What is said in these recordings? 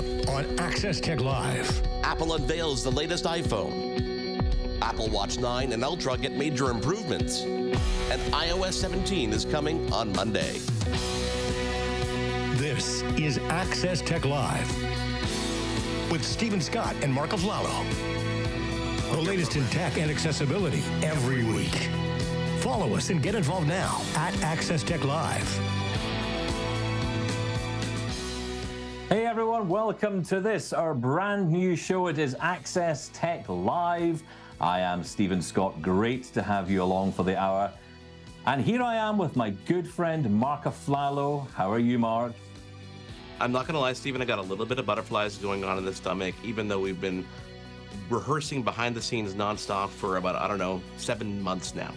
up on Access Tech Live. Apple unveils the latest iPhone. Apple Watch 9 and Ultra get major improvements. And iOS 17 is coming on Monday. This is Access Tech Live with Stephen Scott and Marc Aflalo. The latest in tech and accessibility every week. Follow us and get involved now at Access Tech Live. Hey everyone, welcome to this, our brand new show. It is Access Tech Live. I am Stephen Scott. Great to have you along for the hour. And here I am with my good friend Marc Aflalo. How are you, Marc? I'm not going to lie, Stephen, I got a little bit of butterflies going on in the stomach, even though we've been rehearsing behind the scenes nonstop for about, 7 months now.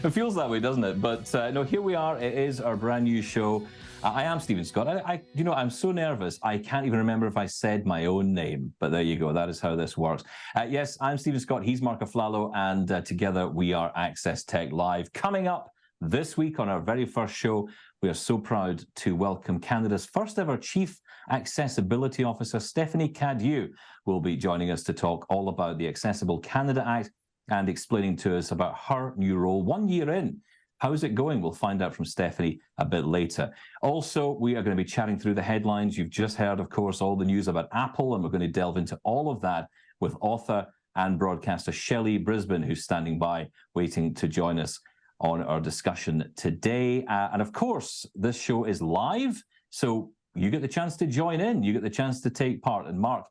It feels that way, doesn't it? But no, here we are. It is our brand new show. I am Stephen Scott. I'm so nervous, I can't even remember if I said my own name. But there you go. That is how this works. Yes, I'm Stephen Scott. He's Marc Aflalo. And together we are Access Tech Live. Coming up this week on our very first show, we are so proud to welcome Canada's first ever Chief Accessibility Officer, Stephanie Cadieux, will be joining us to talk all about the Accessible Canada Act and explaining to us about her new role 1 year in. How's it going? We'll find out from Stephanie a bit later. Also, we are going to be chatting through the headlines. You've just heard, of course, all the news about Apple, and we're going to delve into all of that with author and broadcaster Shelly Brisbin, who's standing by waiting to join us on our discussion today. And of course, this show is live, so you get the chance to join in. You get the chance to take part. And Marc,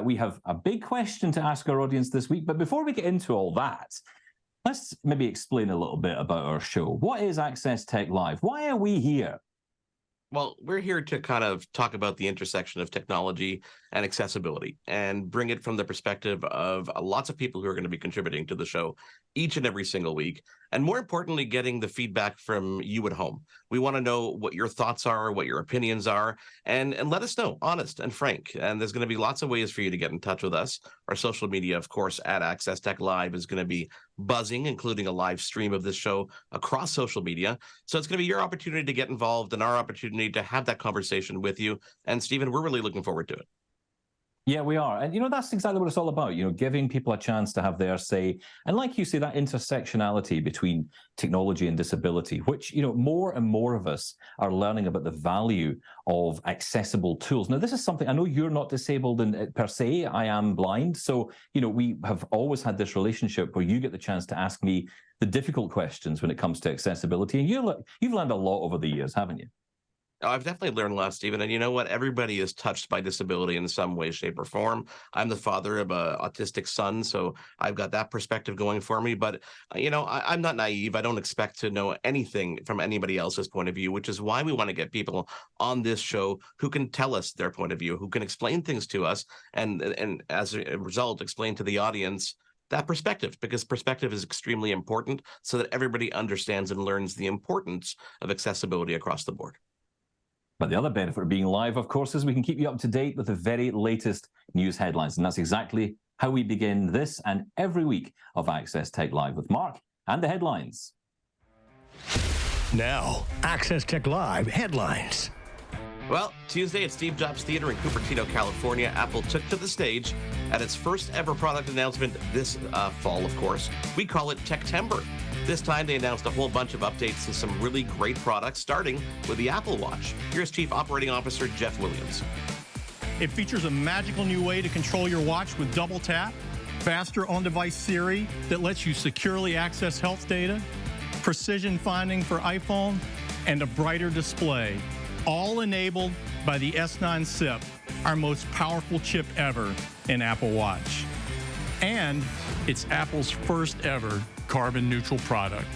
we have a big question to ask our audience this week. But before we get into all that, let's maybe explain a little bit about our show. What is Access Tech Live? Why are we here? Well, we're here to kind of talk about the intersection of technology and accessibility and bring it from the perspective of lots of people who are going to be contributing to the show each and every single week. And more importantly, getting the feedback from you at home. We want to know what your thoughts are, what your opinions are, and let us know, honest and frank. And there's going to be lots of ways for you to get in touch with us. Our social media, of course, at Access Tech Live is going to be buzzing, including a live stream of this show across social media. So it's going to be your opportunity to get involved and our opportunity to have that conversation with you. And Stephen, we're really looking forward to it. Yeah, we are. And, that's exactly what it's all about, giving people a chance to have their say. And like you say, that intersectionality between technology and disability, which, more and more of us are learning about the value of accessible tools. Now, this is something, I know you're not disabled per se, I am blind. So, we have always had this relationship where you get the chance to ask me the difficult questions when it comes to accessibility. And you've learned a lot over the years, haven't you? I've definitely learned a lot, Stephen. And you know what? Everybody is touched by disability in some way, shape, or form. I'm the father of an autistic son, so I've got that perspective going for me. But, I'm not naive. I don't expect to know anything from anybody else's point of view, which is why we want to get people on this show who can tell us their point of view, who can explain things to us, and as a result, explain to the audience that perspective, because perspective is extremely important so that everybody understands and learns the importance of accessibility across the board. But the other benefit of being live, of course, is we can keep you up to date with the very latest news headlines. And that's exactly how we begin this and every week of Access Tech Live with Marc and the headlines. Now, Access Tech Live headlines. Well, Tuesday at Steve Jobs Theater in Cupertino, California, Apple took to the stage at its first ever product announcement this fall, of course. We call it Techtember. This time, they announced a whole bunch of updates to some really great products, starting with the Apple Watch. Here's Chief Operating Officer Jeff Williams. It features a magical new way to control your watch with double tap, faster on-device Siri that lets you securely access health data, precision finding for iPhone, and a brighter display, all enabled by the S9 SIP, our most powerful chip ever in Apple Watch. And it's Apple's first ever carbon neutral product.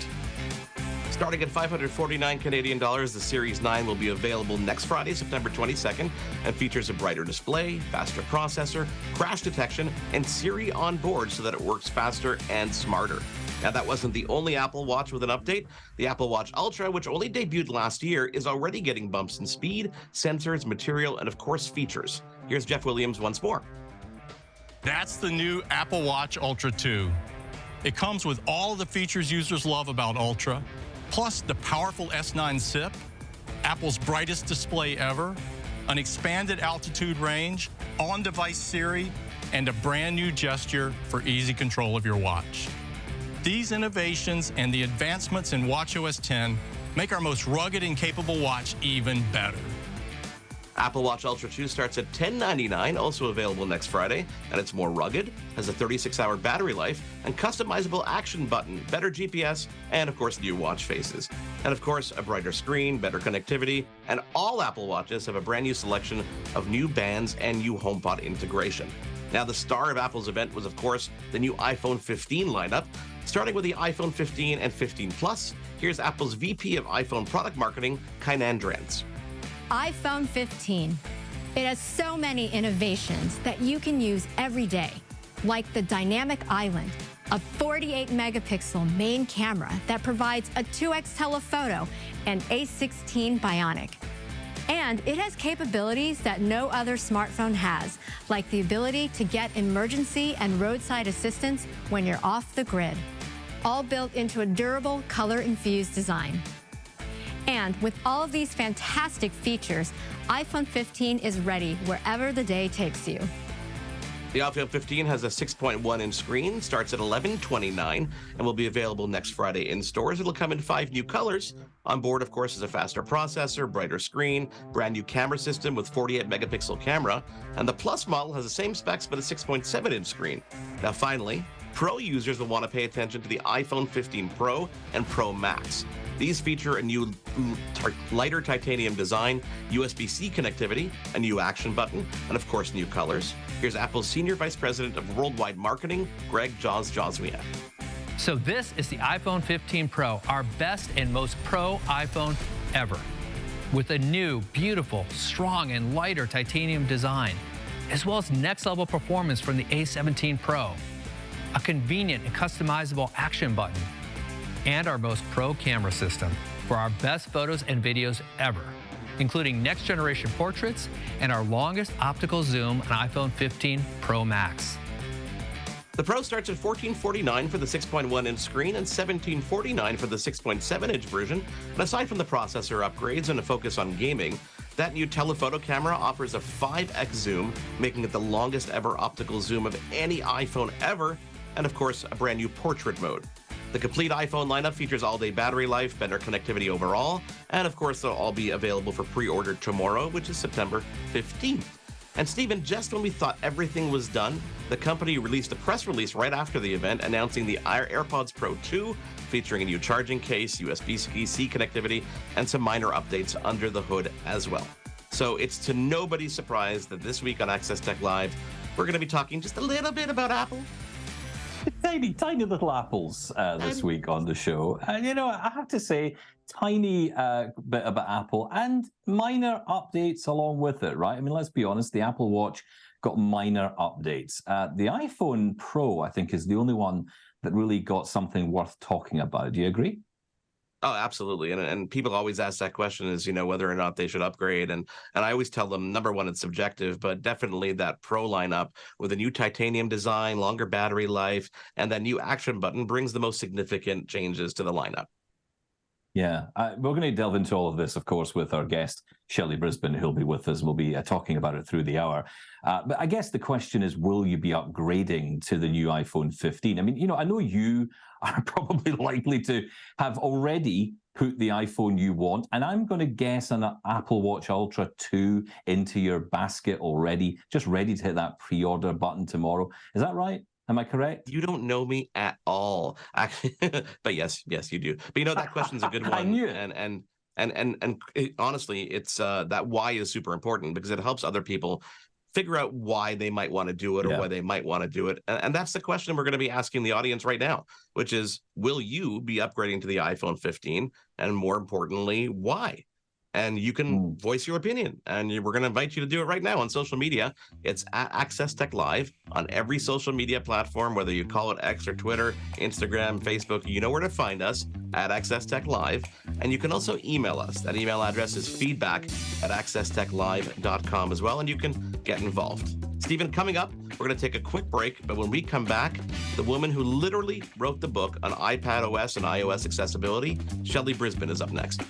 Starting at $549 Canadian dollars, the Series 9 will be available next Friday, September 22nd, and features a brighter display, faster processor, crash detection, and Siri on board so that it works faster and smarter. Now, that wasn't the only Apple Watch with an update. The Apple Watch Ultra, which only debuted last year, is already getting bumps in speed, sensors, material, and of course, features. Here's Jeff Williams once more. That's the new Apple Watch Ultra 2. It comes with all the features users love about Ultra, plus the powerful S9 SIP, Apple's brightest display ever, an expanded altitude range, on-device Siri, and a brand new gesture for easy control of your watch. These innovations and the advancements in watchOS 10 make our most rugged and capable watch even better. Apple Watch Ultra 2 starts at $10.99, also available next Friday, and it's more rugged, has a 36-hour battery life, and customizable action button, better GPS, and of course new watch faces. And of course, a brighter screen, better connectivity, and all Apple Watches have a brand new selection of new bands and new HomePod integration. Now, the star of Apple's event was, of course, the new iPhone 15 lineup. Starting with the iPhone 15 and 15 Plus, here's Apple's VP of iPhone Product Marketing, Kainan Drance. iPhone 15. It has so many innovations that you can use every day, like the Dynamic Island, a 48-megapixel main camera that provides a 2x telephoto and A16 Bionic. And it has capabilities that no other smartphone has, like the ability to get emergency and roadside assistance when you're off the grid, all built into a durable, color-infused design. And with all of these fantastic features, iPhone 15 is ready wherever the day takes you. The iPhone 15 has a 6.1-inch screen, starts at $11.29, and will be available next Friday in stores. It'll come in 5 new colors. On board, of course, is a faster processor, brighter screen, brand new camera system with 48-megapixel camera, and the Plus model has the same specs but a 6.7-inch screen. Now, finally, Pro users will want to pay attention to the iPhone 15 Pro and Pro Max. These feature a new lighter titanium design, USB-C connectivity, a new action button, and of course, new colors. Here's Apple's Senior Vice President of Worldwide Marketing, Greg Joswiak. So this is the iPhone 15 Pro, our best and most pro iPhone ever. With a new, beautiful, strong, and lighter titanium design, as well as next-level performance from the A17 Pro, a convenient and customizable action button, and our most pro camera system for our best photos and videos ever, including next-generation portraits and our longest optical zoom on iPhone 15 Pro Max. The Pro starts at $14.49 for the 6.1-inch screen and $17.49 for the 6.7-inch version. And aside from the processor upgrades and a focus on gaming, that new telephoto camera offers a 5x zoom, making it the longest ever optical zoom of any iPhone ever, and of course, a brand new portrait mode. The complete iPhone lineup features all-day battery life, better connectivity overall, and of course, they'll all be available for pre-order tomorrow, which is September 15th. And Stephen, just when we thought everything was done, the company released a press release right after the event announcing the AirPods Pro 2, featuring a new charging case, USB-C connectivity, and some minor updates under the hood as well. So it's to nobody's surprise that this week on Access Tech Live, we're going to be talking just a little bit about Apple. Tiny little apples this week on the show. And, I have to say, tiny bit about Apple and minor updates along with it, right? I mean, let's be honest, the Apple Watch got minor updates. The iPhone Pro, I think, is the only one that really got something worth talking about. Do you agree? Oh, absolutely. And people always ask that question is, whether or not they should upgrade. And I always tell them, number one, it's subjective, but definitely that Pro lineup with a new titanium design, longer battery life, and that new action button brings the most significant changes to the lineup. Yeah, we're going to delve into all of this, of course, with our guest, Shelly Brisbin, who'll be with us. We'll be talking about it through the hour. But I guess the question is, will you be upgrading to the new iPhone 15? I mean, I know you are probably likely to have already put the iPhone you want, and I'm going to guess an Apple Watch Ultra 2 into your basket already, just ready to hit that pre-order button tomorrow. Is that right? Am I correct? You don't know me at all, actually. But yes, you do. But that question's a good one. I knew it. And honestly, it's that why is super important because it helps other people figure out why they might want to do it or why they might want to do it. And that's the question we're going to be asking the audience right now, which is, will you be upgrading to the iPhone 15? And more importantly, why? And you can voice your opinion. And we're going to invite you to do it right now on social media. It's at Access Tech Live on every social media platform, whether you call it X or Twitter, Instagram, Facebook. You know where to find us at Access Tech Live. And you can also email us. That email address is feedback@accesstechlive.com as well. And you can get involved. Stephen, coming up, we're going to take a quick break. But when we come back, the woman who literally wrote the book on iPadOS and iOS accessibility, Shelly Brisbin, is up next.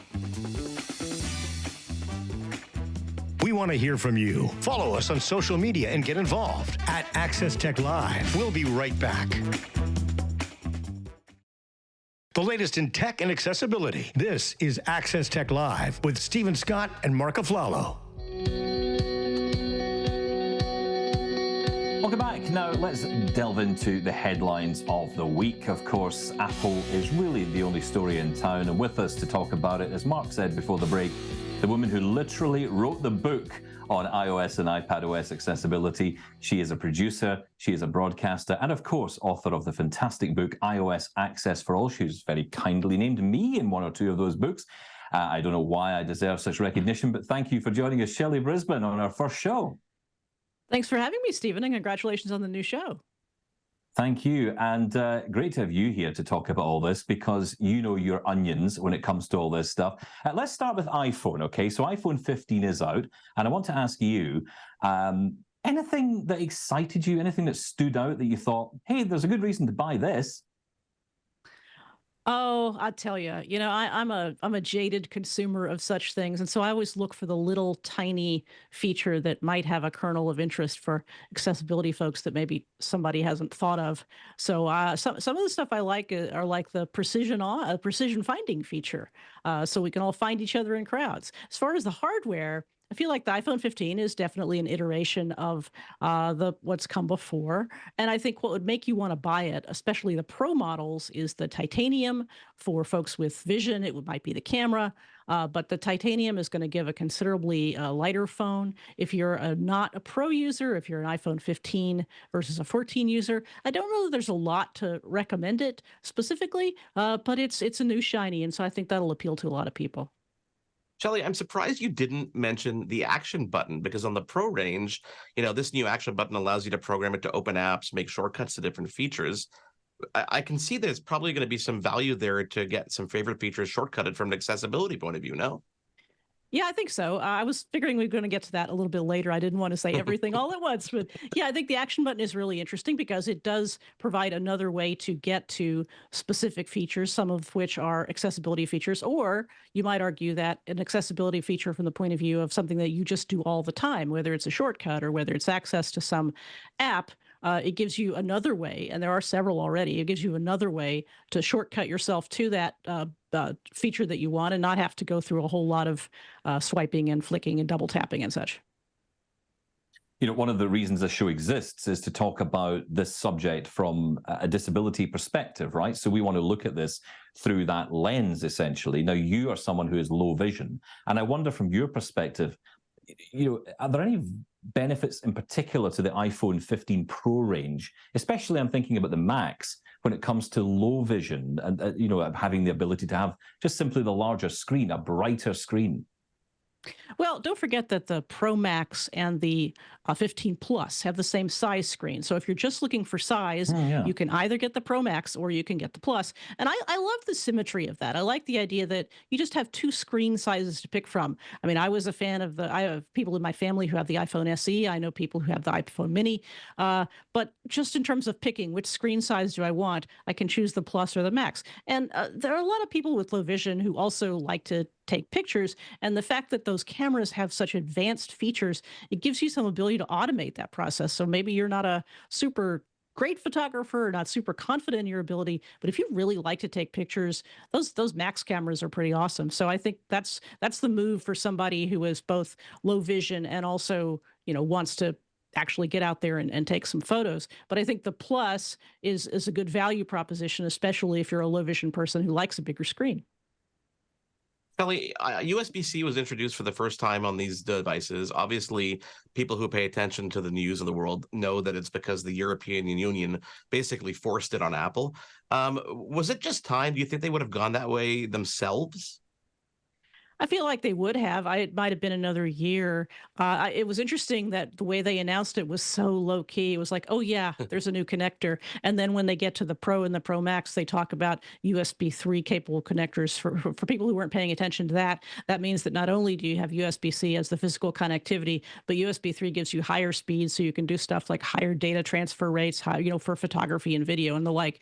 We want to hear from you. Follow us on social media and get involved at Access Tech Live. We'll be right back. The latest in tech and accessibility. This is Access Tech Live with Stephen Scott and Marc Aflalo. Welcome back. Now, let's delve into the headlines of the week. Of course, Apple is really the only story in town, and with us to talk about it, as Marc said before the break, the woman who literally wrote the book on iOS and iPadOS accessibility. She is a producer, she is a broadcaster, and of course, author of the fantastic book, iOS Access for All. She's very kindly named me in one or two of those books. I don't know why I deserve such recognition, but thank you for joining us, Shelly Brisbin, on our first show. Thanks for having me, Stephen, and congratulations on the new show. Thank you, and great to have you here to talk about all this, because you know your onions when it comes to all this stuff. Let's start with iPhone, okay? So iPhone 15 is out, and I want to ask you, anything that excited you, anything that stood out that you thought, hey, there's a good reason to buy this? Oh, I tell you, I'm a jaded consumer of such things, and so I always look for the little tiny feature that might have a kernel of interest for accessibility folks that maybe somebody hasn't thought of. So some of the stuff I like are like the precision finding feature, so we can all find each other in crowds. As far as the hardware, I feel like the iPhone 15 is definitely an iteration of what's come before. And I think what would make you want to buy it, especially the Pro models, is the titanium. For folks with vision, it might be the camera. But the titanium is going to give a considerably lighter phone. If you're not a Pro user, if you're an iPhone 15 versus a 14 user, I don't know that there's a lot to recommend it specifically, but it's a new shiny. And so I think that'll appeal to a lot of people. Shelly, I'm surprised you didn't mention the action button, because on the Pro range, this new action button allows you to program it to open apps, make shortcuts to different features. I can see there's probably going to be some value there to get some favorite features shortcutted from an accessibility point of view, no? Yeah, I think so. I was figuring we were going to get to that a little bit later. I didn't want to say everything all at once, but yeah, I think the action button is really interesting because it does provide another way to get to specific features, some of which are accessibility features, or you might argue that an accessibility feature from the point of view of something that you just do all the time, whether it's a shortcut or whether it's access to some app. It gives you another way, and there are several already. It gives you another way to shortcut yourself to that feature that you want and not have to go through a whole lot of swiping and flicking and double tapping and such. One of the reasons this show exists is to talk about this subject from a disability perspective, right? So we want to look at this through that lens, essentially. Now, you are someone who is low vision, and I wonder from your perspective, are there any benefits in particular to the iPhone 15 Pro range? Especially, I'm thinking about the Max when it comes to low vision and, having the ability to have just simply the larger screen, a brighter screen. Well, don't forget that the Pro Max and the 15 Plus have the same size screen. So if you're just looking for size, you can either get the Pro Max or you can get the Plus. And I love the symmetry of that. I like the idea that you just have two screen sizes to pick from. I mean, I was a fan of I have people in my family who have the iPhone SE. I know people who have the iPhone Mini. But just in terms of picking which screen size do I want, I can choose the Plus or the Max. And there are a lot of people with low vision who also like to take pictures. And the fact that those cameras have such advanced features, it gives you some ability to automate that process. So maybe you're not a super great photographer or not super confident in your ability, but if you really like to take pictures, those Max cameras are pretty awesome. So I think that's the move for somebody who is both low vision and also, wants to actually get out there and take some photos. But I think the Plus is a good value proposition, especially if you're a low vision person who likes a bigger screen. Shelly, USB-C was introduced for the first time on these devices. Obviously, people who pay attention to the news in the world know that it's because the European Union basically forced it on Apple. Was it just time? Do you think they would have gone that way themselves? I feel like they would have. It might have been another year. It was interesting that the way they announced it was so low key. It was like, oh yeah, there's a new connector. And then when they get to the Pro and the Pro Max, they talk about USB 3 capable connectors. For people who weren't paying attention to that, that means that not only do you have USB-C as the physical connectivity, but USB 3 gives you higher speeds, so you can do stuff like higher data transfer rates, for photography and video and the like.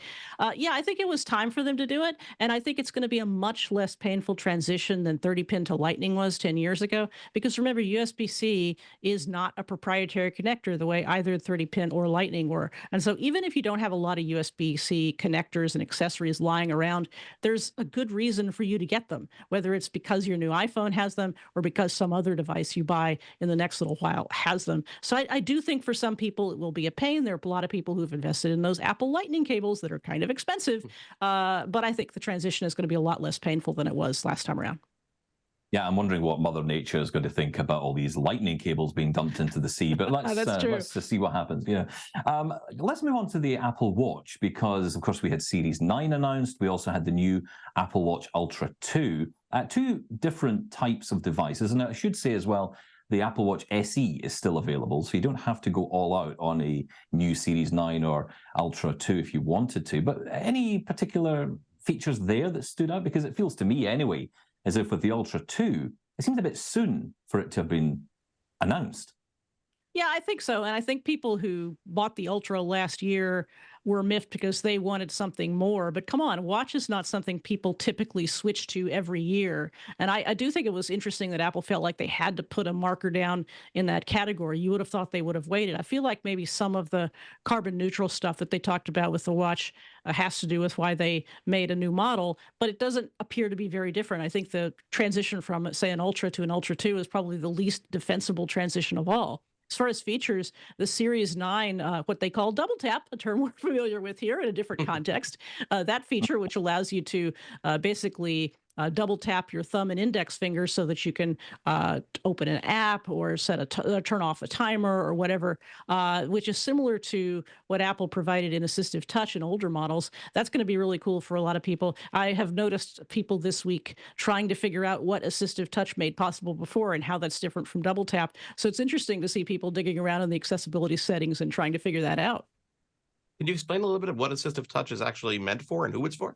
Yeah, I think it was time for them to do it. And I think it's going to be a much less painful transition than 30 pin to Lightning was 10 years ago. Because remember, USB-C is not a proprietary connector the way either 30 pin or Lightning were. And so even if you don't have a lot of USB-C connectors and accessories lying around, there's a good reason for you to get them, whether it's because your new iPhone has them or because some other device you buy in the next little while has them. So I do think for some people it will be a pain. There are a lot of people who've invested in those Apple Lightning cables that are kind of expensive, but I think the transition is going to be a lot less painful than it was last time around. Yeah, I'm wondering what Mother Nature is going to think about all these lightning cables being dumped into the sea. But let's just see what happens. Yeah, let's move on to the Apple Watch, because of course we had Series 9 announced. We also had the new Apple Watch Ultra 2, two different types of devices. And I should say as well, the Apple Watch SE is still available, so you don't have to go all out on a new Series 9 or Ultra 2 if you wanted to. But any particular features there that stood out? Because it feels to me anyway, as if with the Ultra 2, it seems a bit soon for it to have been announced. Yeah, I think so. And I think people who bought the Ultra last year were miffed because they wanted something more. But come on, watch is not something people typically switch to every year. And I do think it was interesting that Apple felt like they had to put a marker down in that category. You would have thought they would have waited. I feel like maybe some of the carbon neutral stuff that they talked about with the watch has to do with why they made a new model, but it doesn't appear to be very different. I think the transition from, say, an Ultra to an Ultra 2 is probably the least defensible transition of all. As far as features, the Series 9, what they call double tap, a term we're familiar with here in a different context, that feature, which allows you to basically double tap your thumb and index finger so that you can open an app or turn off a timer or whatever, which is similar to what Apple provided in Assistive Touch in older models. That's going to be really cool for a lot of people. I have noticed people this week trying to figure out what Assistive Touch made possible before and how that's different from double tap. So it's interesting to see people digging around in the accessibility settings and trying to figure that out. Can you explain a little bit of what Assistive Touch is actually meant for and who it's for?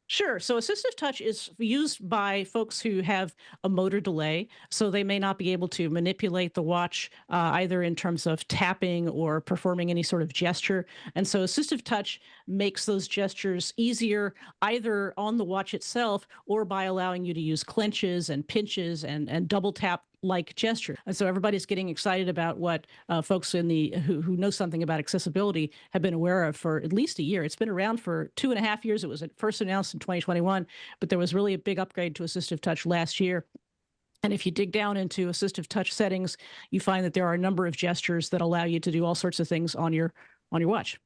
Sure. So assistive touch is used by folks who have a motor delay, so they may not be able to manipulate the watch either in terms of tapping or performing any sort of gesture. And so assistive touch makes those gestures easier either on the watch itself or by allowing you to use clenches and pinches and double tap like gesture. And so everybody's getting excited about what folks in who know something about accessibility have been aware of for at least a year. It's been around for 2.5 years. It was first announced in 2021, but there was really a big upgrade to Assistive Touch last year. And if you dig down into Assistive Touch settings, you find that there are a number of gestures that allow you to do all sorts of things on your watch.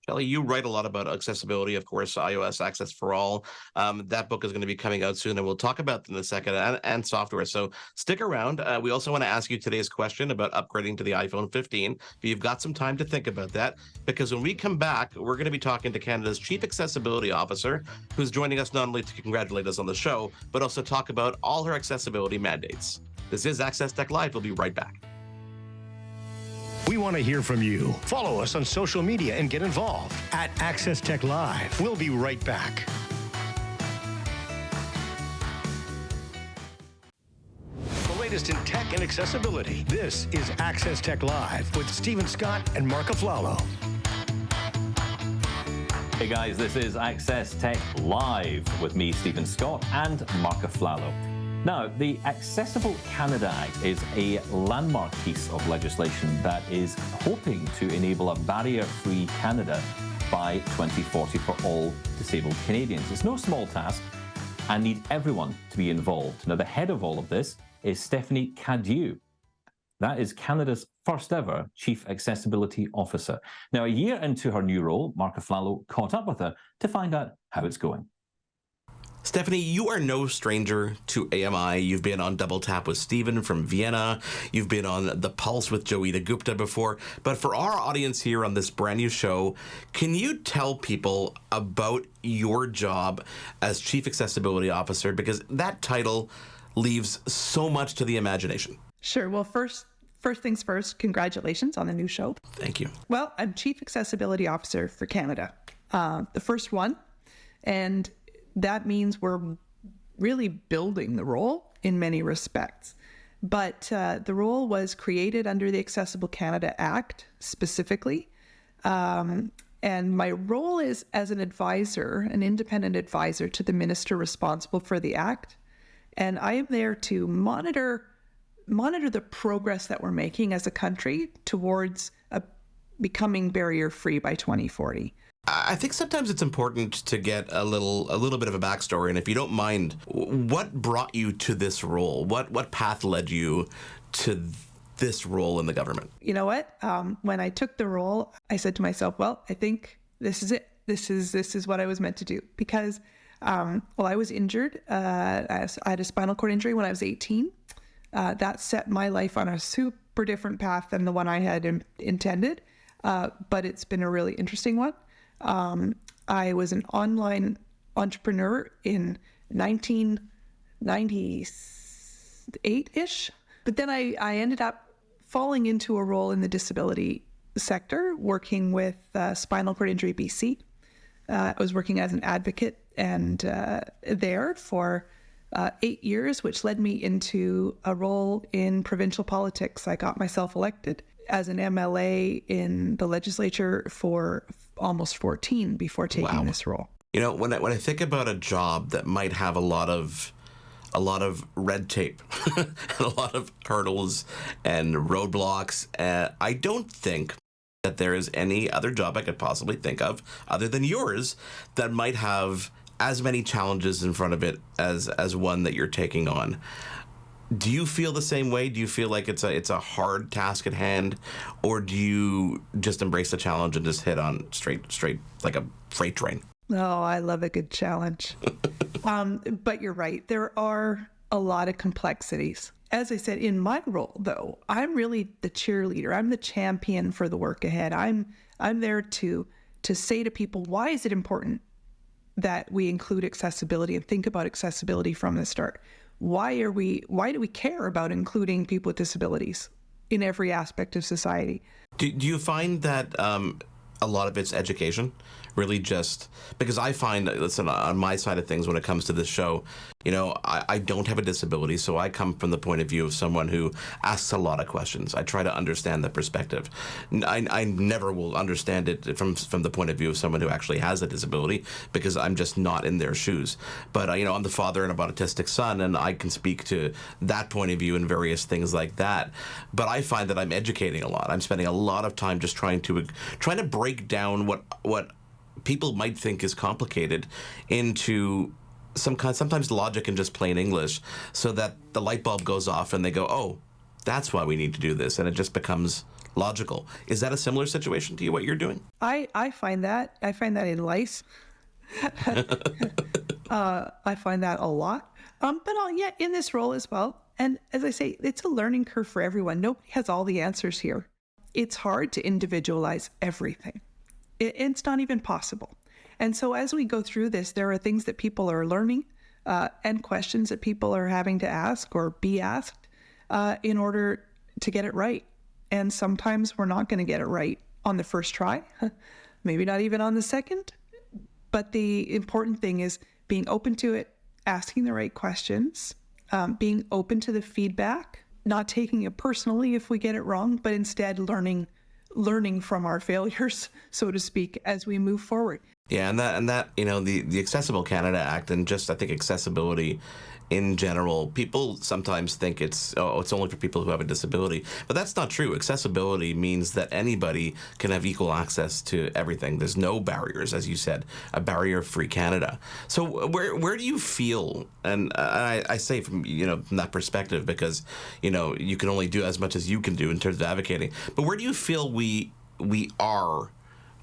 Shelly, you write a lot about accessibility, of course, iOS Access for All. That book is going to be coming out soon, and we'll talk about them in a second, and software. So stick around. We also want to ask you today's question about upgrading to the iPhone 15. You've got some time to think about that, because when we come back, we're going to be talking to Canada's Chief Accessibility Officer, who's joining us not only to congratulate us on the show, but also talk about all her accessibility mandates. This is Access Tech Live. We'll be right back. We want to hear from you. Follow us on social media and get involved at Access Tech Live. We'll be right back. The latest in tech and accessibility. This is Access Tech Live with Stephen Scott and Marc Aflalo. Hey guys, this is Access Tech Live with me, Stephen Scott, and Marc Aflalo. Now, the Accessible Canada Act is a landmark piece of legislation that is hoping to enable a barrier-free Canada by 2040 for all disabled Canadians. It's no small task and need everyone to be involved. Now, the head of all of this is Stephanie Cadieux. That is Canada's first ever Chief Accessibility Officer. Now, a year into her new role, Marc Aflalo caught up with her to find out how it's going. Stephanie, you are no stranger to AMI. You've been on Double Tap with Stephen from Vienna. You've been on The Pulse with Joeita Gupta before. But for our audience here on this brand new show, can you tell people about your job as Chief Accessibility Officer? Because that title leaves so much to the imagination. Sure. Well, first things first, congratulations on the new show. Thank you. Well, I'm Chief Accessibility Officer for Canada, the first one. And that means we're really building the role in many respects. But the role was created under the Accessible Canada Act specifically. And my role is as an advisor, an independent advisor to the minister responsible for the act. And I am there to monitor the progress that we're making as a country towards becoming barrier-free by 2040. I think sometimes it's important to get a little bit of a backstory, and if you don't mind, what brought you to this role? What path led you to this role in the government? You know what? When I took the role, I said to myself, well, I think this is it. This is what I was meant to do. Because, I was injured. I had a spinal cord injury when I was 18. That set my life on a super different path than the one I had intended. But it's been a really interesting one. I was an online entrepreneur in 1998-ish. But then I ended up falling into a role in the disability sector, working with Spinal Cord Injury BC. I was working as an advocate and there for 8 years, which led me into a role in provincial politics. I got myself elected as an MLA in the legislature for almost 14 before taking this role. You know, when I think about a job that might have a lot of red tape and a lot of hurdles and roadblocks, I don't think that there is any other job I could possibly think of other than yours that might have as many challenges in front of it as one that you're taking on. Do you feel the same way? Do you feel like it's a hard task at hand, or do you just embrace the challenge and just hit on straight like a freight train? Oh, I love a good challenge. But you're right. There are a lot of complexities. As I said, in my role, though, I'm really the cheerleader. I'm the champion for the work ahead. I'm there to say to people, why is it important that we include accessibility and think about accessibility from the start? Why do we care about including people with disabilities in every aspect of society? Do you find that a lot of it's education? Really just because I find, listen, on my side of things when it comes to this show, you know, I don't have a disability, so I come from the point of view of someone who asks a lot of questions. I try to understand the perspective. I never will understand it from the point of view of someone who actually has a disability because I'm just not in their shoes. But, you know, I'm the father of an autistic son, and I can speak to that point of view and various things like that. But I find that I'm educating a lot. I'm spending a lot of time just trying to break down what people might think is complicated into sometimes logic and just plain English, so that the light bulb goes off and they go, oh, that's why we need to do this, and it just becomes logical. Is that a similar situation to you, what you're doing? I find that in life. I find that a lot. But in this role as well. And as I say, it's a learning curve for everyone. Nobody has all the answers here. It's hard to individualize everything. It's not even possible. And so as we go through this, there are things that people are learning and questions that people are having to ask or be asked in order to get it right. And sometimes we're not going to get it right on the first try, maybe not even on the second. But the important thing is being open to it, asking the right questions, being open to the feedback, not taking it personally if we get it wrong, but instead learning from our failures, so to speak, as we move forward. Yeah, and that you know, the Accessible Canada Act, and just I think accessibility in general, people sometimes think it's only for people who have a disability, but that's not true. Accessibility means that anybody can have equal access to everything. There's no barriers, as you said, a barrier-free Canada. So where do you feel, and I say from that perspective, because you can only do as much as you can do in terms of advocating, but where do you feel we are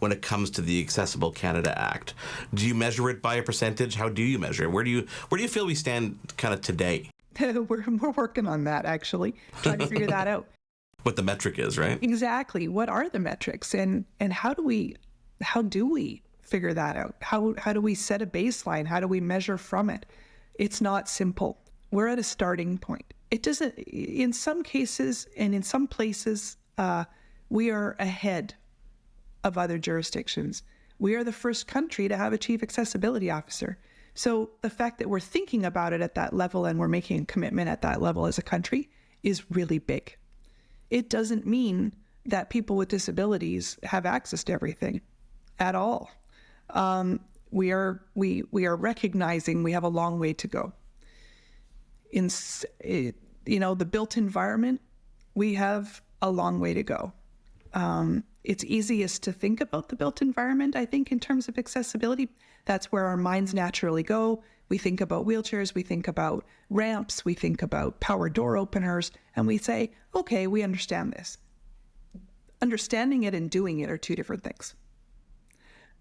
when it comes to the Accessible Canada Act? Do you measure it by a percentage? How do you measure it? Where do you feel we stand kind of today? We're working on that, actually, trying to figure that out. What the metric is, right? Exactly. What are the metrics, and how do we figure that out? How do we set a baseline? How do we measure from it? It's not simple. We're at a starting point. It doesn't. In some cases and in some places, we are ahead of other jurisdictions. We are the first country to have a chief accessibility officer. So the fact that we're thinking about it at that level and we're making a commitment at that level as a country is really big. It doesn't mean that people with disabilities have access to everything at all. We are recognizing we have a long way to go. the built environment, we have a long way to go. It's easiest to think about the built environment, I think, in terms of accessibility. That's where our minds naturally go. We think about wheelchairs, we think about ramps, we think about power door openers, and we say, okay, we understand this. Understanding it and doing it are two different things.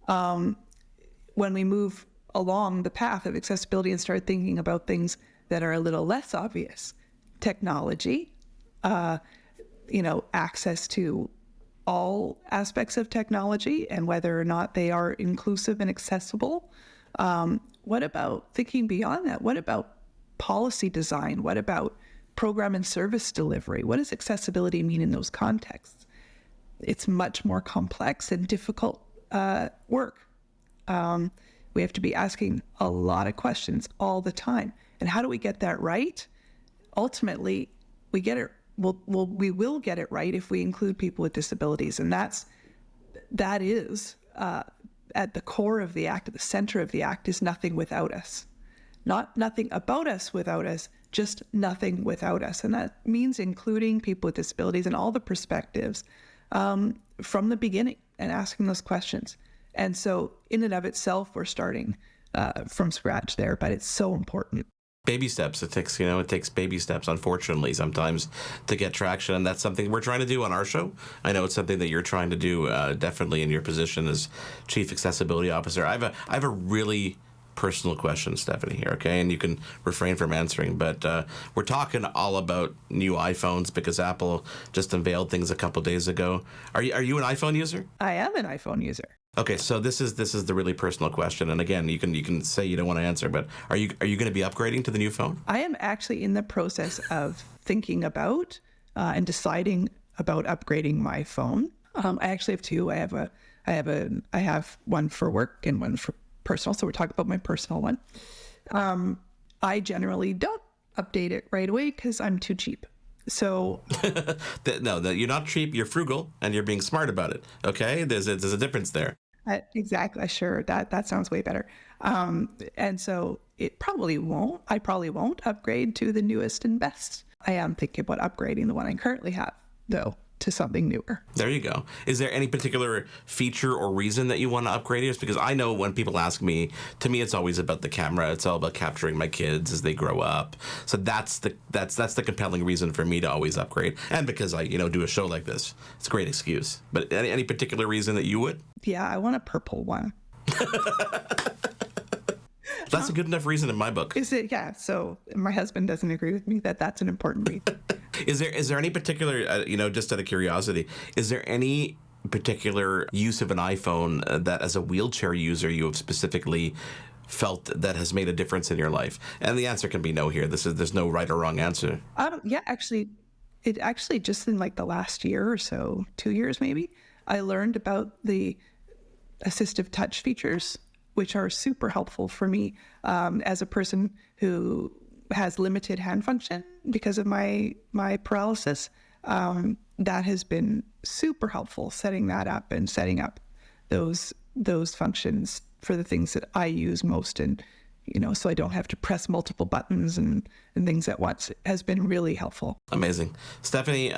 When we move along the path of accessibility and start thinking about things that are a little less obvious, technology, access to all aspects of technology and whether or not they are inclusive and accessible. What about thinking beyond that? What about policy design? What about program and service delivery? What does accessibility mean in those contexts? It's much more complex and difficult work. We have to be asking a lot of questions all the time. And how do we get that right? Ultimately, we will get it right if we include people with disabilities. And that is at the core of the act, at the center of the act, is nothing without us. Not nothing about us without us, just nothing without us. And that means including people with disabilities and all the perspectives from the beginning and asking those questions. And so in and of itself, we're starting from scratch there, but it's so important. Baby steps. It takes baby steps, unfortunately, sometimes to get traction. And that's something we're trying to do on our show. I know it's something that you're trying to do definitely in your position as Chief Accessibility Officer. I have a really personal question, Stephanie, here, okay? And you can refrain from answering, but we're talking all about new iPhones because Apple just unveiled things a couple days ago. Are you an iPhone user? I am an iPhone user. Okay, so this is the really personal question, and again, you can say you don't want to answer, but are you going to be upgrading to the new phone? I am actually in the process of thinking about and deciding about upgrading my phone. I actually have two. I have one for work and one for personal. So we're talking about my personal one. I generally don't update it right away because I'm too cheap. So no, you're not cheap. You're frugal, and you're being smart about it. Okay, there's a difference there. Exactly. Sure. That sounds way better. And so I probably won't upgrade to the newest and best. I am thinking about upgrading the one I currently have, though, to something newer. There you go. Is there any particular feature or reason that you want to upgrade it? Because I know when people ask me, to me, it's always about the camera. It's all about capturing my kids as they grow up. So that's the compelling reason for me to always upgrade. And because I, do a show like this, it's a great excuse. But any particular reason that you would? Yeah, I want a purple one. That's a good enough reason in my book. Is it? Yeah. So my husband doesn't agree with me that that's an important reason. Is there any particular, just out of curiosity, is there any particular use of an iPhone that as a wheelchair user you have specifically felt that has made a difference in your life? And the answer can be no here. There's no right or wrong answer. Yeah, actually just in like the last year or so, 2 years maybe, I learned about the assistive touch features, which are super helpful for me as a person who has limited hand function because of my paralysis. That has been super helpful, setting that up and setting up those functions for the things that I use most, and so I don't have to press multiple buttons and things at once. It has been really helpful. Amazing. Stephanie,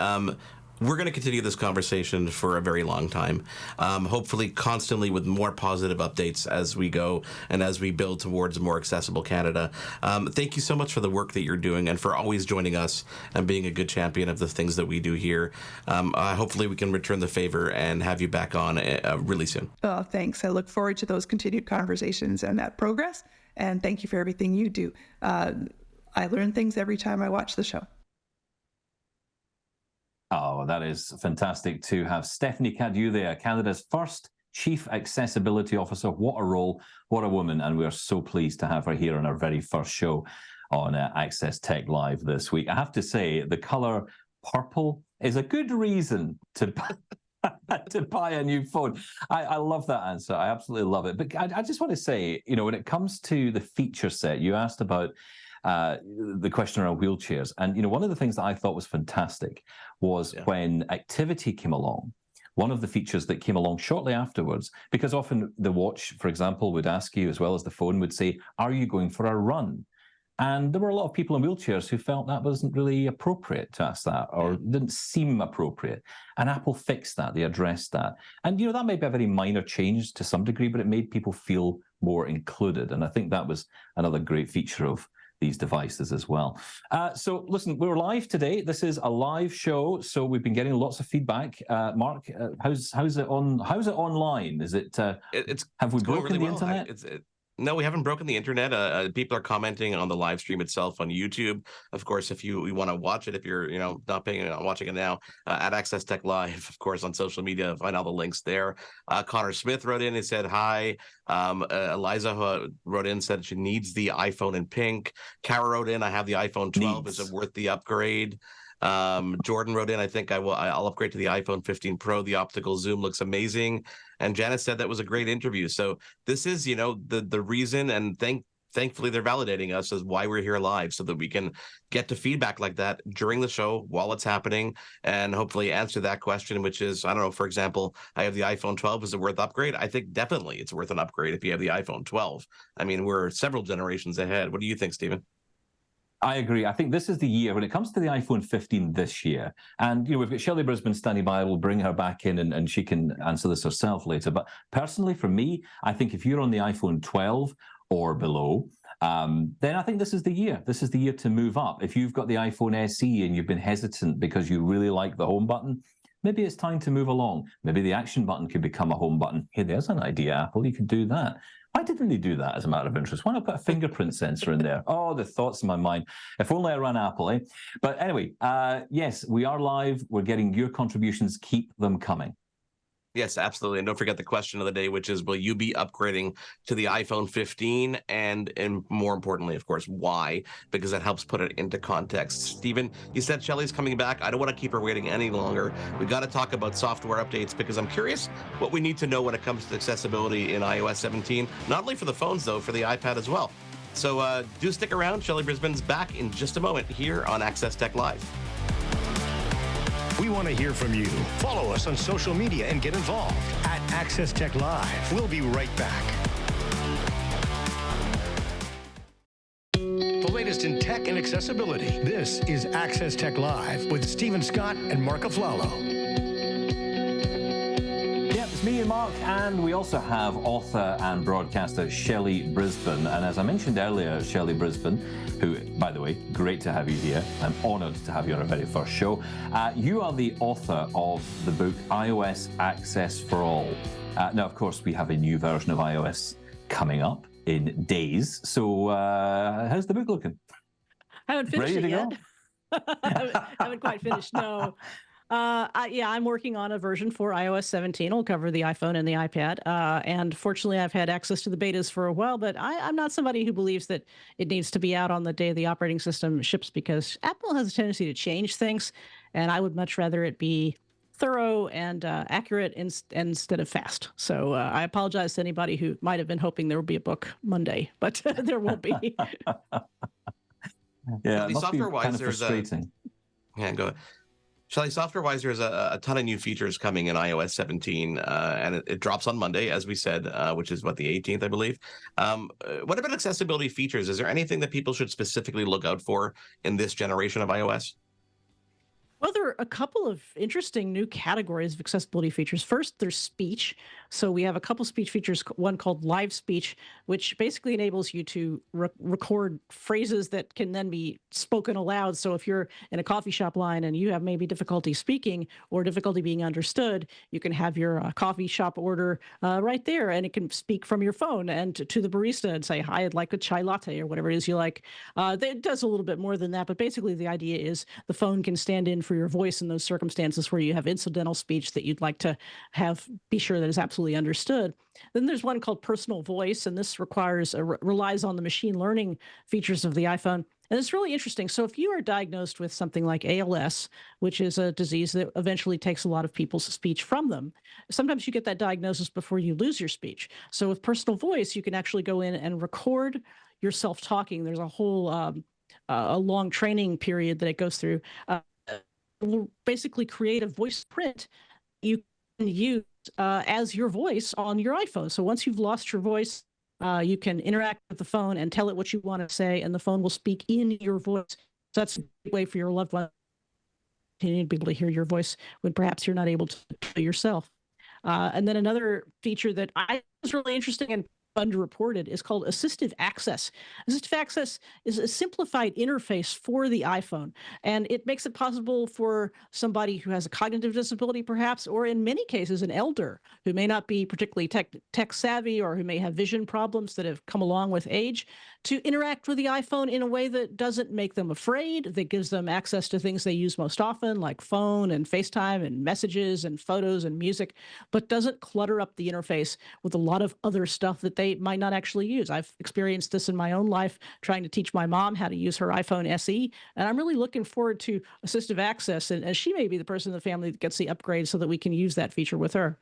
we're going to continue this conversation for a very long time, hopefully constantly with more positive updates as we go and as we build towards a more accessible Canada. Thank you so much for the work that you're doing and for always joining us and being a good champion of the things that we do here. Hopefully we can return the favor and have you back on really soon. Oh, thanks. I look forward to those continued conversations and that progress. And thank you for everything you do. I learn things every time I watch the show. Oh, that is fantastic to have Stephanie Cadieux there, Canada's first Chief Accessibility Officer. What a role, what a woman, and we're so pleased to have her here on our very first show on Access Tech Live this week. I have to say, the colour purple is a good reason to buy a new phone. I love that answer. I absolutely love it. But I just want to say, when it comes to the feature set, you asked about the question around wheelchairs. And, one of the things that I thought was fantastic was when activity came along, one of the features that came along shortly afterwards, because often the watch, for example, would ask you, as well as the phone, would say, are you going for a run? And there were a lot of people in wheelchairs who felt that wasn't really appropriate to ask that, or didn't seem appropriate. And Apple fixed that. They addressed that. And, that may be a very minor change to some degree, but it made people feel more included. And I think that was another great feature of these devices as well. So listen, we're live today. This is a live show, so we've been getting lots of feedback. Mark, how's it online? Is it? Have we broken the internet? No, we haven't broken the internet. People are commenting on the live stream itself on YouTube. Of course, if you want to watch it, if you're not watching it now, at Access Tech Live, of course, on social media, find all the links there. Connor Smith wrote in and said hi. Eliza wrote in, said she needs the iPhone in pink. Kara wrote in, I have the iPhone 12. Is it worth the upgrade? Jordan wrote in, I think I'll upgrade to the iPhone 15 Pro. The optical zoom looks amazing. And Janice said that was a great interview. So this is, the reason, and thankfully they're validating us as why we're here live, so that we can get to feedback like that during the show while it's happening, and hopefully answer that question, which is, I don't know, for example, I have the iPhone 12. Is it worth upgrade? I think definitely it's worth an upgrade if you have the iPhone 12. I mean, we're several generations ahead. What do you think, Stephen? I agree. I think this is the year when it comes to the iPhone 15 this year. And, we've got Shelly Brisbin standing by. We'll bring her back in and she can answer this herself later. But personally, for me, I think if you're on the iPhone 12 or below, then I think this is the year. This is the year to move up. If you've got the iPhone SE and you've been hesitant because you really like the home button, maybe it's time to move along. Maybe the action button could become a home button. Hey, there's an idea, Apple. You could do that. Why didn't they do that as a matter of interest? Why not put a fingerprint sensor in there? Oh, the thoughts in my mind. If only I ran Apple, eh? But anyway, yes, we are live. We're getting your contributions. Keep them coming. Yes, absolutely. And don't forget the question of the day, which is, will you be upgrading to the iPhone 15? And more importantly, of course, why? Because that helps put it into context. Stephen, you said Shelly's coming back. I don't want to keep her waiting any longer. We got to talk about software updates, because I'm curious what we need to know when it comes to accessibility in iOS 17, not only for the phones, though, for the iPad as well. So do stick around. Shelly Brisbane's back in just a moment here on Access Tech Live. We want to hear from you. Follow us on social media and get involved at Access Tech Live. We'll be right back. The latest in tech and accessibility. This is Access Tech Live with Stephen Scott and Marc Aflalo. Yeah, it's me and Mark, and we also have author and broadcaster Shelly Brisbin. And as I mentioned earlier, Shelly Brisbin, who, by the way, great to have you here. I'm honored to have you on our very first show. You are the author of the book iOS Access for All. Now, of course, we have a new version of iOS coming up in days. So how's the book looking? I haven't finished Ready it to yet. haven't quite finished, no. I'm working on a version for iOS 17. It'll cover the iPhone and the iPad. And fortunately, I've had access to the betas for a while, but I'm not somebody who believes that it needs to be out on the day the operating system ships, because Apple has a tendency to change things, and I would much rather it be thorough and accurate instead of fast. So I apologize to anybody who might have been hoping there would be a book Monday, but there won't be. Yeah, the software-wise, there's frustrating. Yeah, go ahead. Shelly, software-wise, there's a ton of new features coming in iOS 17, and it drops on Monday, as we said, which is, the 18th, I believe. What about accessibility features? Is there anything that people should specifically look out for in this generation of iOS? Well, there are a couple of interesting new categories of accessibility features. First, there's speech. So we have a couple speech features, one called live speech, which basically enables you to record phrases that can then be spoken aloud. So if you're in a coffee shop line and you have maybe difficulty speaking or difficulty being understood, you can have your coffee shop order right there, and it can speak from your phone and to the barista and say, hi, I'd like a chai latte, or whatever it is you like. It does a little bit more than that, but basically the idea is the phone can stand in for your voice in those circumstances where you have incidental speech that you'd like to be sure that is absolutely understood. Then there's one called personal voice, and this relies on the machine learning features of the iPhone. And it's really interesting. So if you are diagnosed with something like ALS, which is a disease that eventually takes a lot of people's speech from them, sometimes you get that diagnosis before you lose your speech. So with personal voice, you can actually go in and record yourself talking. There's a whole a long training period that it goes through. Basically create a voice print you can use as your voice on your iPhone. So once you've lost your voice You can interact with the phone and tell it what you want to say, and the phone will speak in your voice. So that's a great way for your loved one to be able to hear your voice when perhaps you're not able to yourself. And then another feature that I was really interesting and underreported is called assistive access. Assistive access is a simplified interface for the iPhone, and it makes it possible for somebody who has a cognitive disability, perhaps, or in many cases, an elder who may not be particularly tech savvy or who may have vision problems that have come along with age, to interact with the iPhone in a way that doesn't make them afraid, that gives them access to things they use most often, like phone and FaceTime and messages and photos and music, but doesn't clutter up the interface with a lot of other stuff that they might not actually use. I've experienced this in my own life, trying to teach my mom how to use her iPhone SE, and I'm really looking forward to assistive access, and as she may be the person in the family that gets the upgrade so that we can use that feature with her.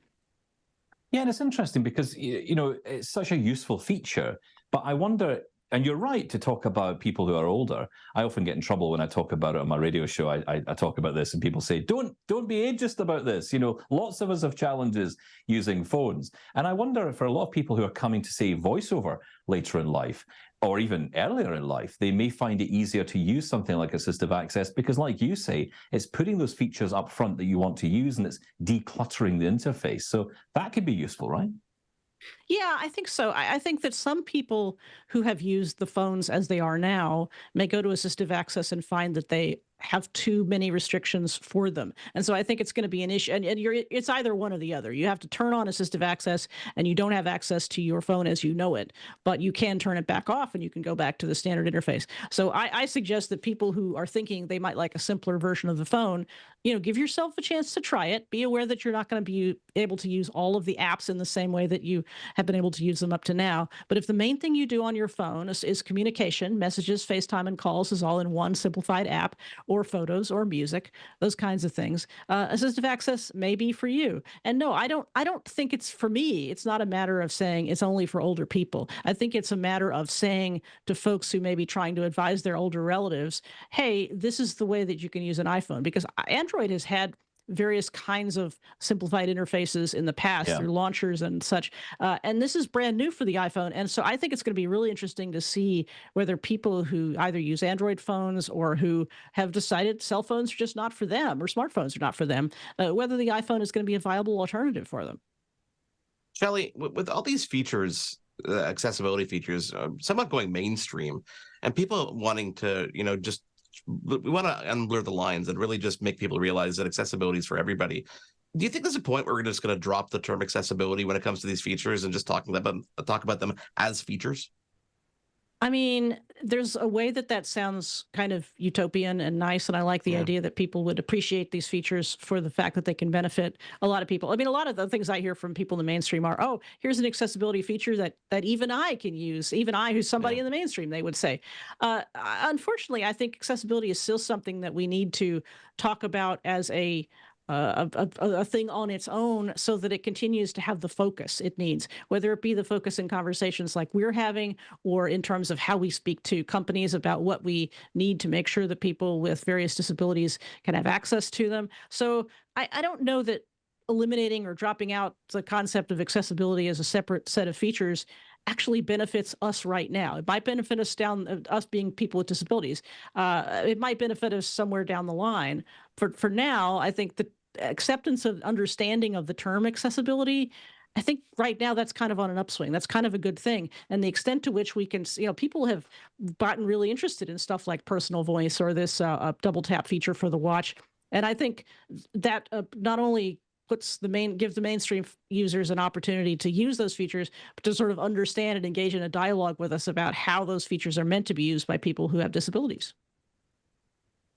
Yeah, and it's interesting because, it's such a useful feature, but I wonder, and you're right to talk about people who are older. I often get in trouble when I talk about it on my radio show. I talk about this and people say, don't be ageist about this. Lots of us have challenges using phones. And I wonder, for a lot of people who are coming to, say, voiceover later in life, or even earlier in life, they may find it easier to use something like assistive access because, like you say, it's putting those features up front that you want to use and it's decluttering the interface. So that could be useful, right? Yeah, I think so. I think that some people who have used the phones as they are now may go to assistive access and find that they have too many restrictions for them. And so I think it's going to be an issue. And it's either one or the other. You have to turn on assistive access and you don't have access to your phone as you know it, but you can turn it back off and you can go back to the standard interface. So I suggest that people who are thinking they might like a simpler version of the phone, give yourself a chance to try it. Be aware that you're not going to be able to use all of the apps in the same way that you have been able to use them up to now. But if the main thing you do on your phone is communication, messages, FaceTime, and calls is all in one simplified app, or photos or music, those kinds of things, assistive access may be for you. And no, I don't think it's for me. It's not a matter of saying it's only for older people. I think it's a matter of saying to folks who may be trying to advise their older relatives, hey, this is the way that you can use an iPhone, because Android has had various kinds of simplified interfaces in the past through launchers and such. And this is brand new for the iPhone. And so I think it's going to be really interesting to see whether people who either use Android phones or who have decided cell phones are just not for them or smartphones are not for them, whether the iPhone is going to be a viable alternative for them. Shelly, with all these features, accessibility features, somewhat going mainstream, and people wanting to, we want to unblur the lines and really just make people realize that accessibility is for everybody. Do you think there's a point where we're just going to drop the term accessibility when it comes to these features and just talk about them as features? I mean, there's a way that sounds kind of utopian and nice, and I like the idea that people would appreciate these features for the fact that they can benefit a lot of people. I mean, a lot of the things I hear from people in the mainstream are, oh, here's an accessibility feature that even I can use, even I, who's somebody in the mainstream, they would say. Unfortunately, I think accessibility is still something that we need to talk about as a thing on its own so that it continues to have the focus it needs, whether it be the focus in conversations like we're having or in terms of how we speak to companies about what we need to make sure that people with various disabilities can have access to them. So I don't know that eliminating or dropping out the concept of accessibility as a separate set of features actually benefits us right now. It might benefit us us being people with disabilities. It might benefit us somewhere down the line. For now, I think the acceptance of understanding of the term accessibility, I think right now that's kind of on an upswing. That's kind of a good thing. And the extent to which we can, people have gotten really interested in stuff like personal voice or this double tap feature for the watch. And I think that not only gives the mainstream users an opportunity to use those features, but to sort of understand and engage in a dialogue with us about how those features are meant to be used by people who have disabilities.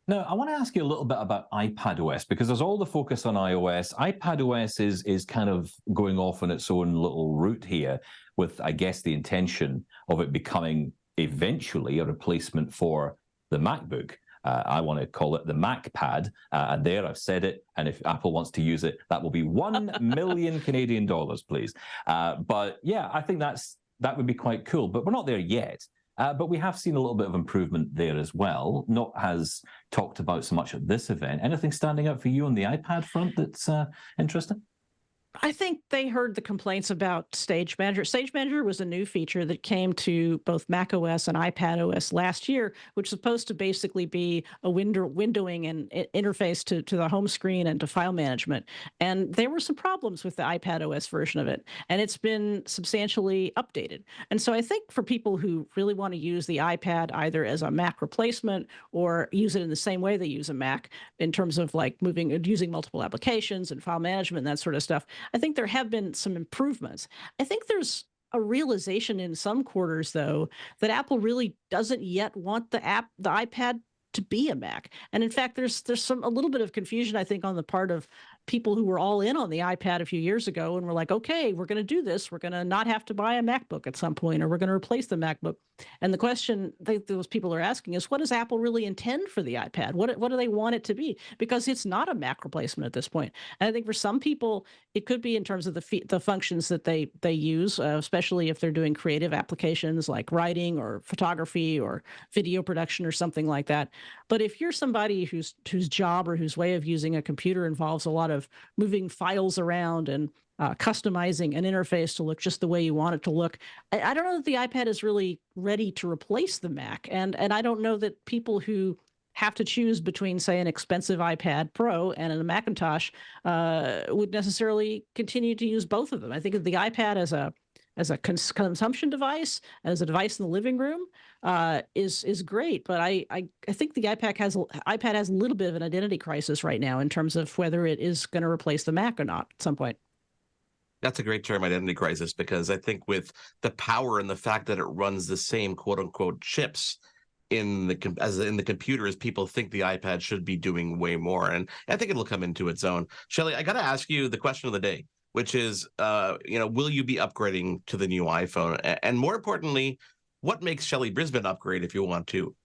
Now, I want to ask you a little bit about iPadOS, because there's all the focus on iOS. iPadOS is kind of going off on its own little route here with, I guess, the intention of it becoming eventually a replacement for the MacBook. I want to call it the MacPad, and there I've said it, and if Apple wants to use it, that will be 1 million Canadian dollars, please. But yeah, I think that would be quite cool, but we're not there yet. But we have seen a little bit of improvement there as well, not as talked about so much at this event. Anything standing out for you on the iPad front that's interesting? I think they heard the complaints about Stage Manager. Stage Manager was a new feature that came to both macOS and iPadOS last year, which is supposed to basically be a windowing and interface to the home screen and to file management. And there were some problems with the iPadOS version of it, and it's been substantially updated. And so I think for people who really want to use the iPad either as a Mac replacement or use it in the same way they use a Mac in terms of like using multiple applications and file management and that sort of stuff, I think there have been some improvements. I think there's a realization in some quarters, though, that Apple really doesn't yet want the iPad to be a Mac. And in fact, there's a little bit of confusion, I think, on the part of people who were all in on the iPad a few years ago and were like, okay, we're going to do this. We're going to not have to buy a MacBook at some point, or we're going to replace the MacBook. And the question those people are asking is, what does Apple really intend for the iPad? What do they want it to be? Because it's not a Mac replacement at this point. And I think for some people, it could be in terms of the functions that they use, especially if they're doing creative applications like writing or photography or video production or something like that. But if you're somebody whose job or whose way of using a computer involves a lot of moving files around and customizing an interface to look just the way you want it to look, I don't know that the iPad is really ready to replace the Mac. And I don't know that people who have to choose between, say, an expensive iPad Pro and a Macintosh would necessarily continue to use both of them. I think of the iPad as a consumption device, as a device in the living room, is great. But I think the iPad has a little bit of an identity crisis right now in terms of whether it is going to replace the Mac or not at some point. That's a great term, identity crisis, because I think with the power and the fact that it runs the same quote unquote chips in the computer as people think the iPad should be doing way more. And I think it'll come into its own. Shelly, I got to ask you the question of the day, which is, will you be upgrading to the new iPhone? And more importantly, what makes Shelly Brisbin upgrade if you want to?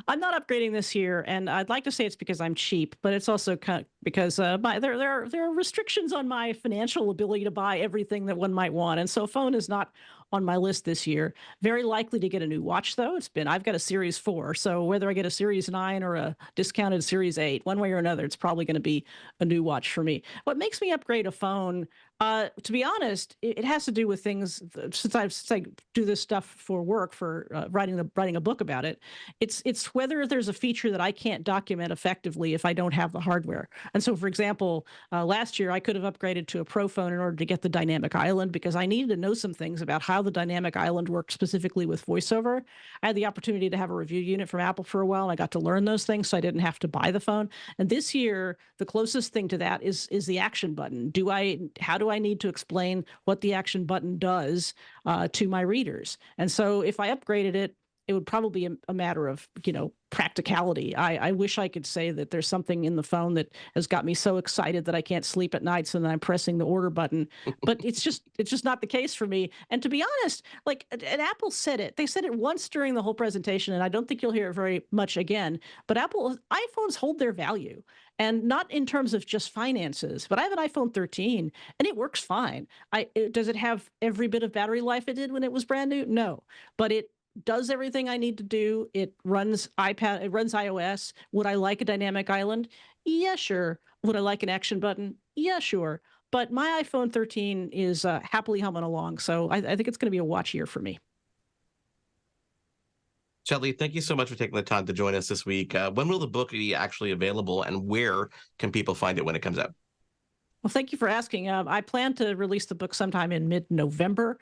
I'm not upgrading this year, and I'd like to say it's because I'm cheap, but it's also because there are restrictions on my financial ability to buy everything that one might want, and so phone is not on my list this year. Very likely to get a new watch, though. I've got a Series 4, so whether I get a Series 9 or a discounted Series 8, one way or another, it's probably going to be a new watch for me. What makes me upgrade a phone, to be honest, it has to do with things. Since I do this stuff for work, for writing a book about it, it's whether there's a feature that I can't document effectively if I don't have the hardware. And so, for example, last year I could have upgraded to a Pro phone in order to get the dynamic island because I needed to know some things about how the dynamic island works specifically with VoiceOver. I had the opportunity to have a review unit from Apple for a while, and I got to learn those things, so I didn't have to buy the phone. And this year, the closest thing to that is the action button. How do I need to explain what the action button does to my readers? And so if I upgraded it, it would probably be a matter of, practicality. I wish I could say that there's something in the phone that has got me so excited that I can't sleep at night, so then I'm pressing the order button. But it's just not the case for me. And to be honest, and Apple said it. They said it once during the whole presentation, and I don't think you'll hear it very much again. But iPhones hold their value. And not in terms of just finances, but I have an iPhone 13 and it works fine. Does it have every bit of battery life it did when it was brand new? No, but it does everything I need to do. It runs iPad, it runs iOS. Would I like a dynamic island? Yeah, sure. Would I like an action button? Yeah, sure. But my iPhone 13 is happily humming along. So I think it's going to be a watch year for me. Shelly, thank you so much for taking the time to join us this week. When will the book be actually available, and where can people find it when it comes out? Well, thank you for asking. I plan to release the book sometime in mid-November.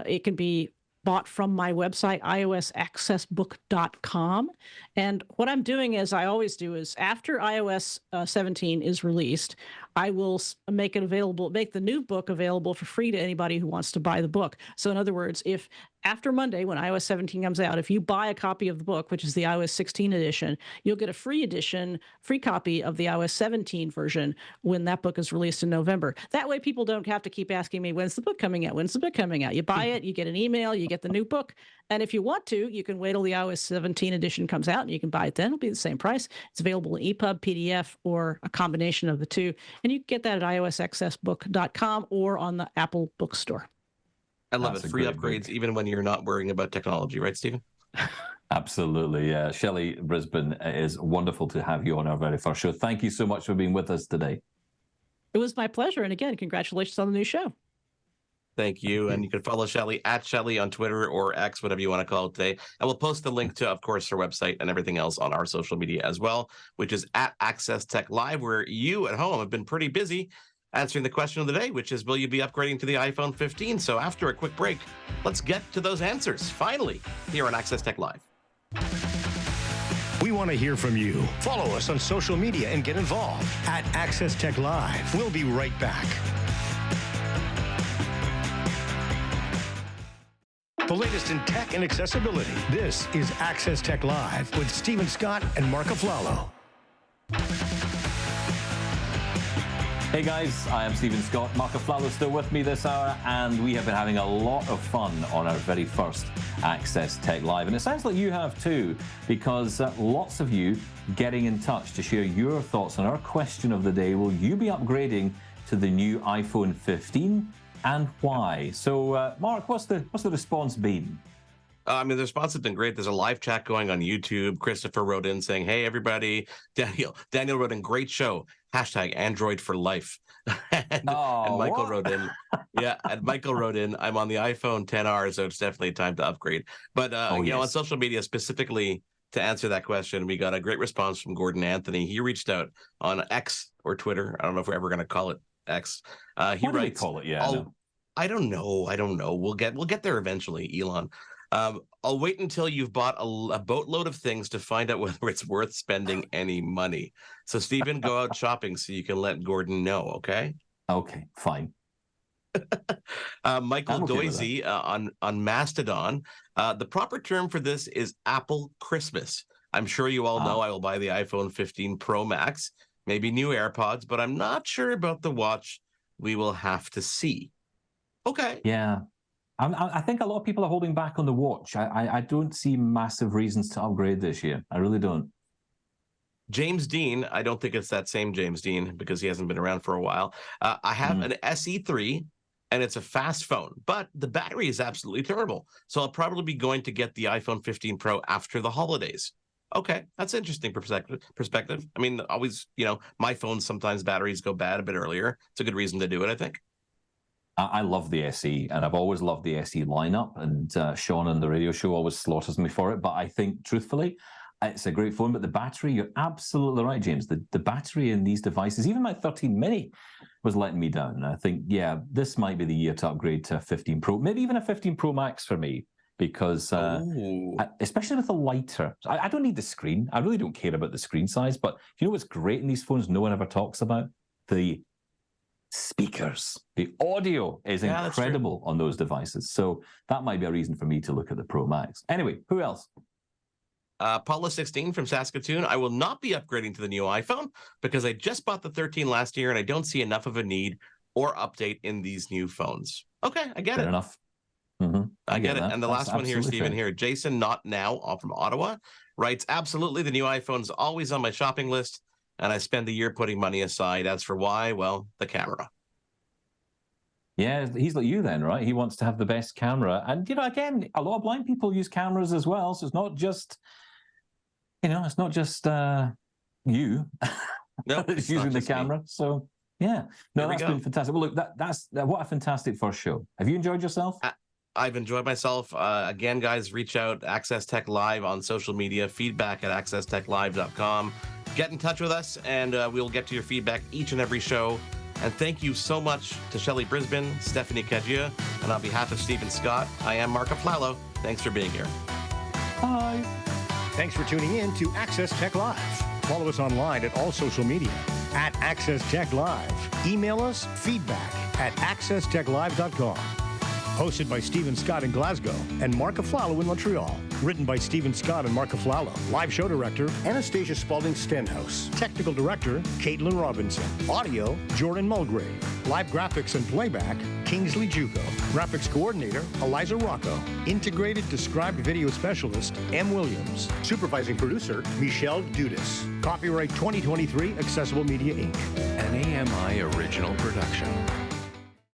It can be bought from my website, iosaccessbook.com. And what I'm doing, as I always do, is after iOS 17 is released, I will make the new book available for free to anybody who wants to buy the book. So in other words, if after Monday, when iOS 17 comes out, if you buy a copy of the book, which is the iOS 16 edition, you'll get a free copy of the iOS 17 version when that book is released in November. That way people don't have to keep asking me, when's the book coming out? When's the book coming out? You buy it, you get an email, you get the new book. And if you want to, you can wait till the iOS 17 edition comes out and you can buy it then. It'll be the same price. It's available in EPUB, PDF, or a combination of the two. And you can get that at iosaccessbook.com or on the Apple Bookstore. I love it. Free upgrades, book, even when you're not worrying about technology, right, Stephen? Absolutely. Yeah. Shelly Brisbin, is wonderful to have you on our very first show. Thank you so much for being with us today. It It was my pleasure. And again, congratulations on the new show. Thank you. And you can follow Shelly at Shelly on Twitter or X, whatever you want to call it today. And we'll post the link to, of course, her website and everything else on our social media as well, which is at Access Tech Live, where you at home have been pretty busy answering the question of the day, which is, will you be upgrading to the iPhone 15? So after a quick break, let's get to those answers, finally, here on Access Tech Live. We want to hear from you. Follow us on social media and get involved at Access Tech Live. We'll be right back. The latest in tech and accessibility. This is Access Tech Live with Stephen Scott and Marc Aflalo. Hey guys, I am Stephen Scott. Marc Aflalo still with me this hour, and we have been having a lot of fun on our very first Access Tech Live. And it sounds like you have too, because lots of you getting in touch to share your thoughts on our question of the day. Will you be upgrading to the new iPhone 15? And why? So, Mark, what's the response been? I mean, the response has been great. There's a live chat going on YouTube. Christopher wrote in saying, hey, everybody. Daniel wrote in, great show. # Android for life. and Michael wrote in, and Michael wrote in, I'm on the iPhone 10R, so it's definitely time to upgrade. But, you know, on social media, specifically to answer that question, we got a great response from Gordon Anthony. He reached out on X or Twitter. I don't know if we're ever going to call it X. He what writes, do we call it? Yeah. I don't know. We'll get there eventually, Elon. I'll wait until you've bought a boatload of things to find out whether it's worth spending any money. So, Stephen, go out shopping so you can let Gordon know, okay? Okay, fine. Michael Doisy on Mastodon. The proper term for this is Apple Christmas. I'm sure you all know I will buy the iPhone 15 Pro Max, maybe new AirPods, but I'm not sure about the watch. We will have to see. Okay. Yeah. I think a lot of people are holding back on the watch. I don't see massive reasons to upgrade this year. I really don't. James Dean, I don't think it's that same James Dean because he hasn't been around for a while. I have an SE3, and it's a fast phone, but the battery is absolutely terrible. So I'll probably be going to get the iPhone 15 Pro after the holidays. Okay, that's interesting perspective. I mean, always, you know, my phones, sometimes batteries go bad a bit earlier. It's a good reason to do it, I think. I love the SE, and I've always loved the SE lineup, and Sean on the radio show always slaughters me for it. But I think, truthfully, it's a great phone. But the battery, you're absolutely right, James. The battery in these devices, even my 13 mini, was letting me down. And I think, yeah, this might be the year to upgrade to a 15 Pro, maybe even a 15 Pro Max for me, because especially with the lighter, I don't need the screen. I really don't care about the screen size. But you know what's great in these phones no one ever talks about? The speakers. The audio is incredible on those devices. So that might be a reason for me to look at the Pro Max. Anyway, who else? Paula 16 from Saskatoon. I will not be upgrading to the new iPhone because I just bought the 13 last year and I don't see enough of a need or update in these new phones. Okay, I get Fair it. enough. I get it. And the last one here, Stephen, here, Jason, not now, from Ottawa, writes, absolutely, the new iPhone's always on my shopping list, and I spend the year putting money aside. As for why, well, the camera. Yeah, he's like you then, right? He wants to have the best camera. And, you know, again, a lot of blind people use cameras as well. So it's not just, you know, it's not just you that's using the camera. Me. So, yeah. No, that's been fantastic. Well, look, that's what a fantastic first show. Have you enjoyed yourself? I've enjoyed myself. Again, guys, reach out, Access Tech Live on social media, feedback at accesstechlive.com. Get in touch with us, and we'll get to your feedback each and every show. And thank you so much to Shelly Brisbin, Stephanie Cadieux, and on behalf of Stephen Scott, I am Marc Aflalo. Thanks for being here. Bye. Thanks for tuning in to Access Tech Live. Follow us online at all social media at Access Tech Live. Email us feedback at accesstechlive.com. Hosted by Stephen Scott in Glasgow and Marc Aflalo in Montreal. Written by Stephen Scott and Marc Aflalo. Live show director, Anastasia Spalding Stenhouse. Technical director, Caitlin Robinson. Audio, Jordan Mulgrave. Live graphics and playback, Kingsley Juco. Graphics coordinator, Eliza Rocco. Integrated described video specialist, M. Williams. Supervising producer, Michelle Dudas. Copyright 2023, Accessible Media, Inc. An AMI original production.